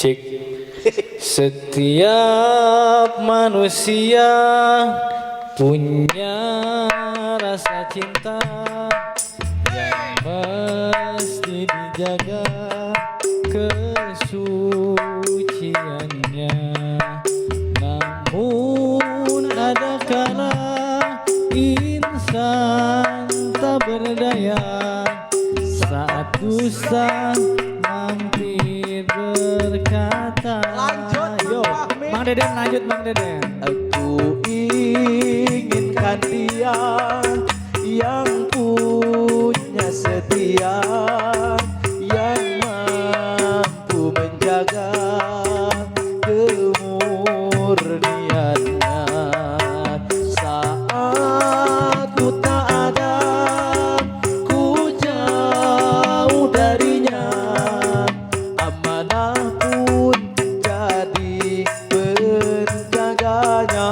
Cik. Setiap manusia punya rasa cinta yang mesti dijaga kesuciannya. Namun ada kala insan tak berdaya saat dusta mampir berkata. Yo, Mang Deden lanjut Mang Deden. Aku inginkan dia yang punya setia, yang mampu menjaga kemurniannya. Saat ku tak ada, ku jauh darinya, amanah pun jadi penjaganya.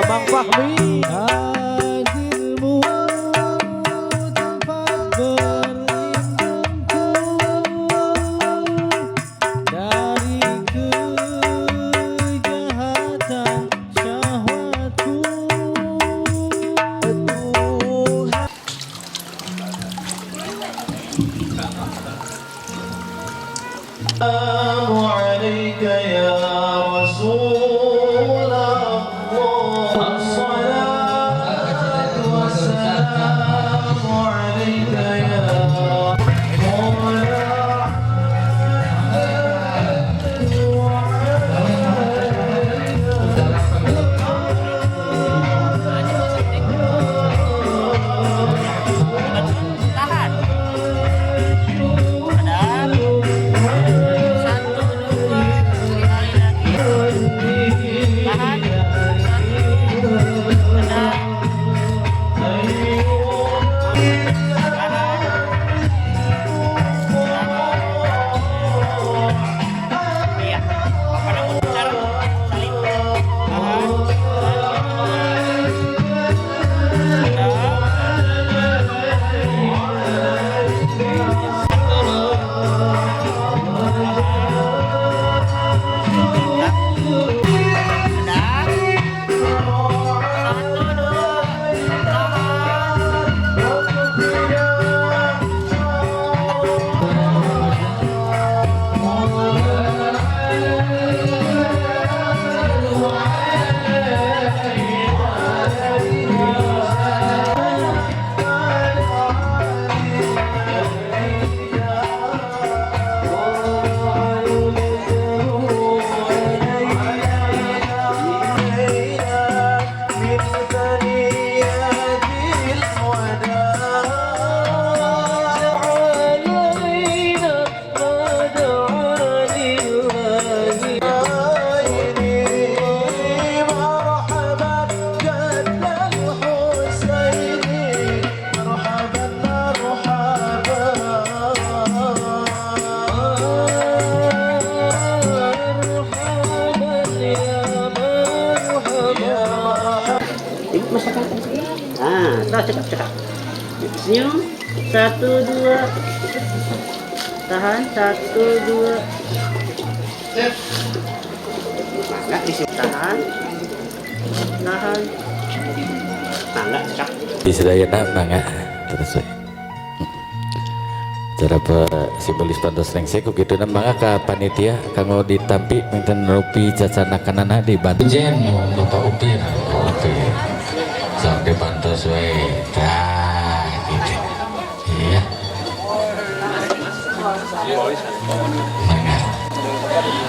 Bang Fahmi. Hadirmu tempat berlindungku dari kejahatan syahwatku. عليك يا رسول الله الصلاة والسلام عليك يا cekap. Senyum. 1, 2. Tahan. 1, 2. Enggak di sini. Tahan. Enggak cekap. Disediakan mangga terus cara simbolis pantos lengsek gitu mangga ka panitia kanggo ditampi minten rupi cacanakanana di bantu jen Bapak Upir sampai pantos we tah gitu iya mangga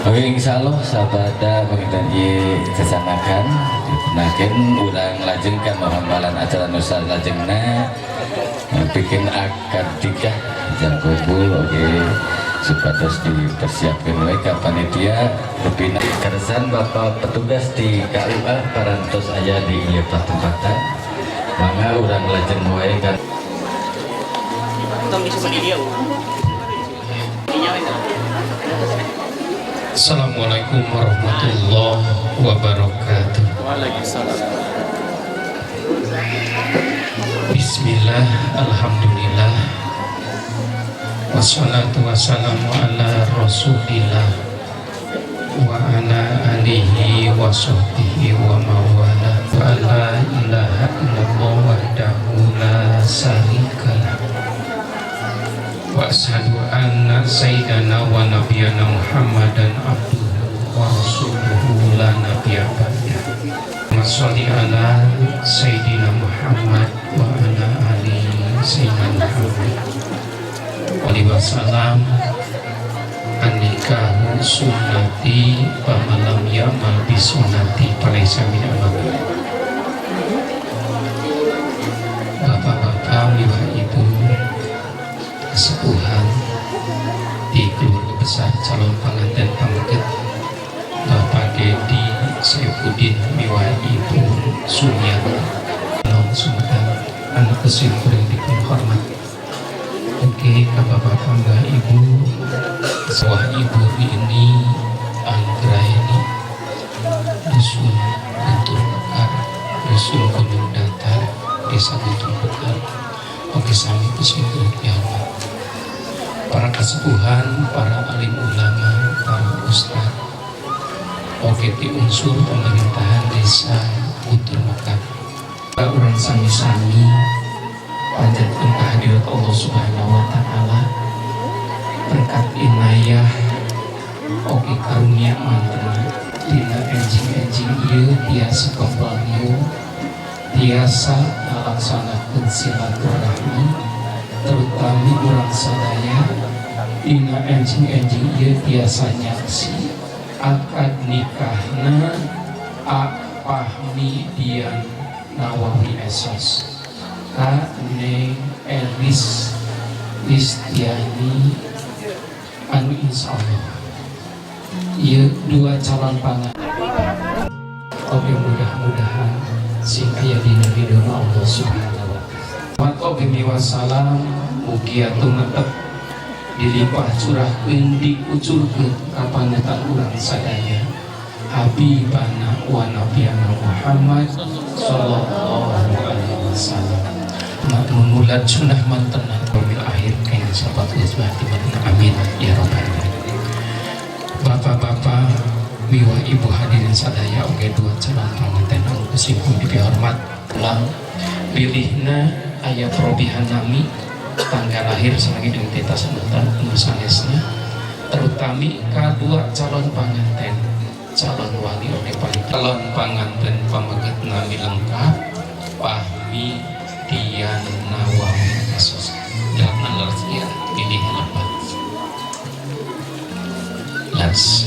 oke insyaallah sabada pengitanji cacanakan naken urang lajengkan hambalan acara nusa lajengna bikin akad nikah jam kumpul oke supados dipersiapkan mereka panitia rupina keresan bapak petugas di KUA parantos aja di tempat-tempatan mangga urang lajeng wae kan Assalamualaikum warahmatullahi wabarakatuh. Waalaikumsalam. Bismillah, alhamdulillah, wassalatu wassalamu ala rasulillah wa ala alihi wa sahbihi wa mawala wa la ilaha illallah wahdahu la syarikalah wa asyhadu anna sayyidana wa nabiyana Muhammadan abduhu wa rasuluhu la nabiyya ba'da. Sholli ala sayyidina Muhammad wa ala ali sayyidina Muhammad wa salam. Anikahu sunnati wa malam ya'mal bi sunnati falaysa min amali. Bapak-bapak, ibu-ibu, kesepuhan di keluarga besar calon pengantin pamungkas Bapak Dedi Saifuddin miwa Ibu Sumiati Long Sumedang, anak kesimpulan yang dipun Oke, bapak-bapak, mbak ibu, sawah ibu ini Anggraini, dusun Guntur Mekar, dusun Gunung Datar, desa Guntur Mekar. Oke, sami kesimpulan ya Allah. Para kesepuhan, para alim ulama, para ustadz. Oke, di unsur pemerintahan desa Guntur Mekar. Orang sami-sami panjatkan kehadirat Allah Subhanahu wa Ta'ala, berkat inayah oke karunia mantra dina enjing-enjing ieu tiasa kembali tiasa ngalaksanakeun silaturahmi, terutama urang sadaya dina enjing-enjing ieu tiasa nyaksi akad nikahna Pahmi Dian Nawawi Esos Neng Elis Listiani anu insya Allah ieu dua calon pangan. Oke, mudah-mudahan sing aya dina ridhona Allah Subhanahu wa ta'ala. Oke, wassalam mugi atuh netep dilimpah curahkeun dikucurkeun ka panutan urang sadaya Habibana wa nabiyana Muhammad sallallahu alaihi wasallam. Memulai sunnah mantenan wabil akhir kayaknya sahabat uzbati amin ya robbal alamin. Bapak-bapak miwa ibu hadirin sadaya oke dua calon pengantin anu kesipun dihormat ulang pilihna aya perobihan nami tanggal lahir selagi dengan tita sebutan anu sanesna, terutama kedua calon pengantin calon wali oleh calon pengantin pamagat nami lengkap Pahmi Dian Nawawi Esos dalam nalarsian pilih lebat las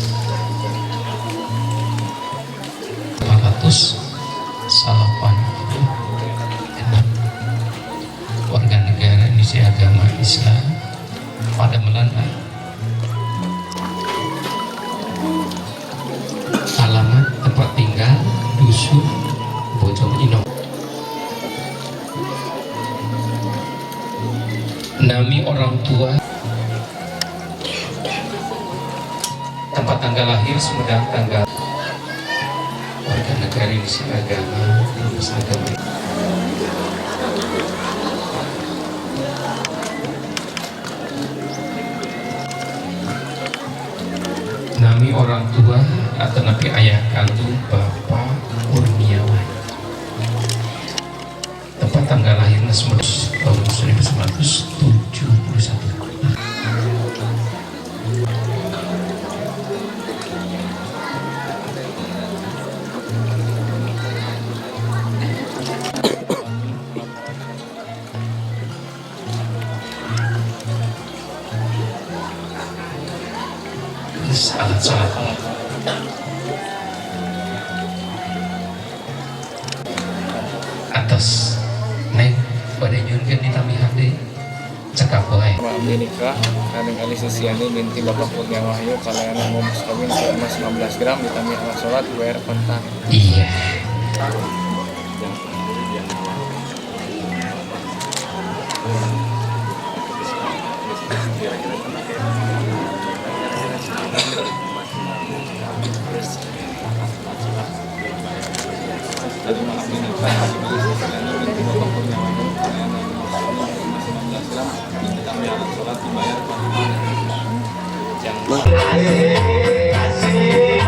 486 warga negara Indonesia agama Islam pada Melanda. Alamat tempat tinggal dusun Bojong Ino. Nami orang tua, tempat tanggal lahir Sumedang, tanggal warga negara Indonesia agama nami orang tua atau nabi ayah kandung Bapak Kurniawan, tempat tanggal lahirnya tahun 1971. Salat atas neng pada nyunkan di tambihan deh cekap wae nikah kaneng Elis Listiani binti Bapak Kurnia Wahyu kalian mau mas kawin emas 15 gram ditambah alat sholat bayar kontak. Iya. Kasih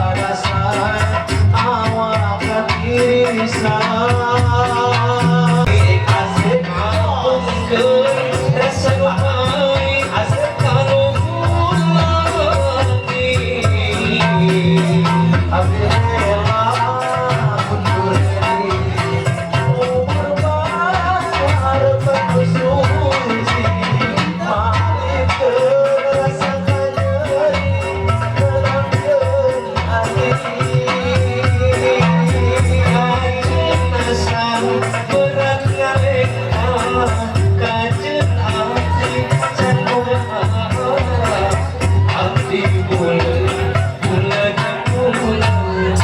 alasan awak ketisah asik aku rasa lumai asik kalau lagi abdillah mundur umur bahar bersuci malik rasakan nyeri dalam hati nasan berat kali kajen hati canggul hati bulan bulan bulan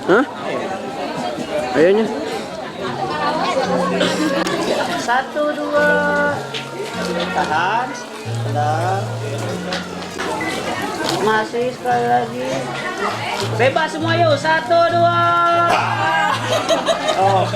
Hah? Ayonya. 1, 2. Tahan. Tahan. Masih sekali lagi. Bebas semua yuk. 1, 2. Oh.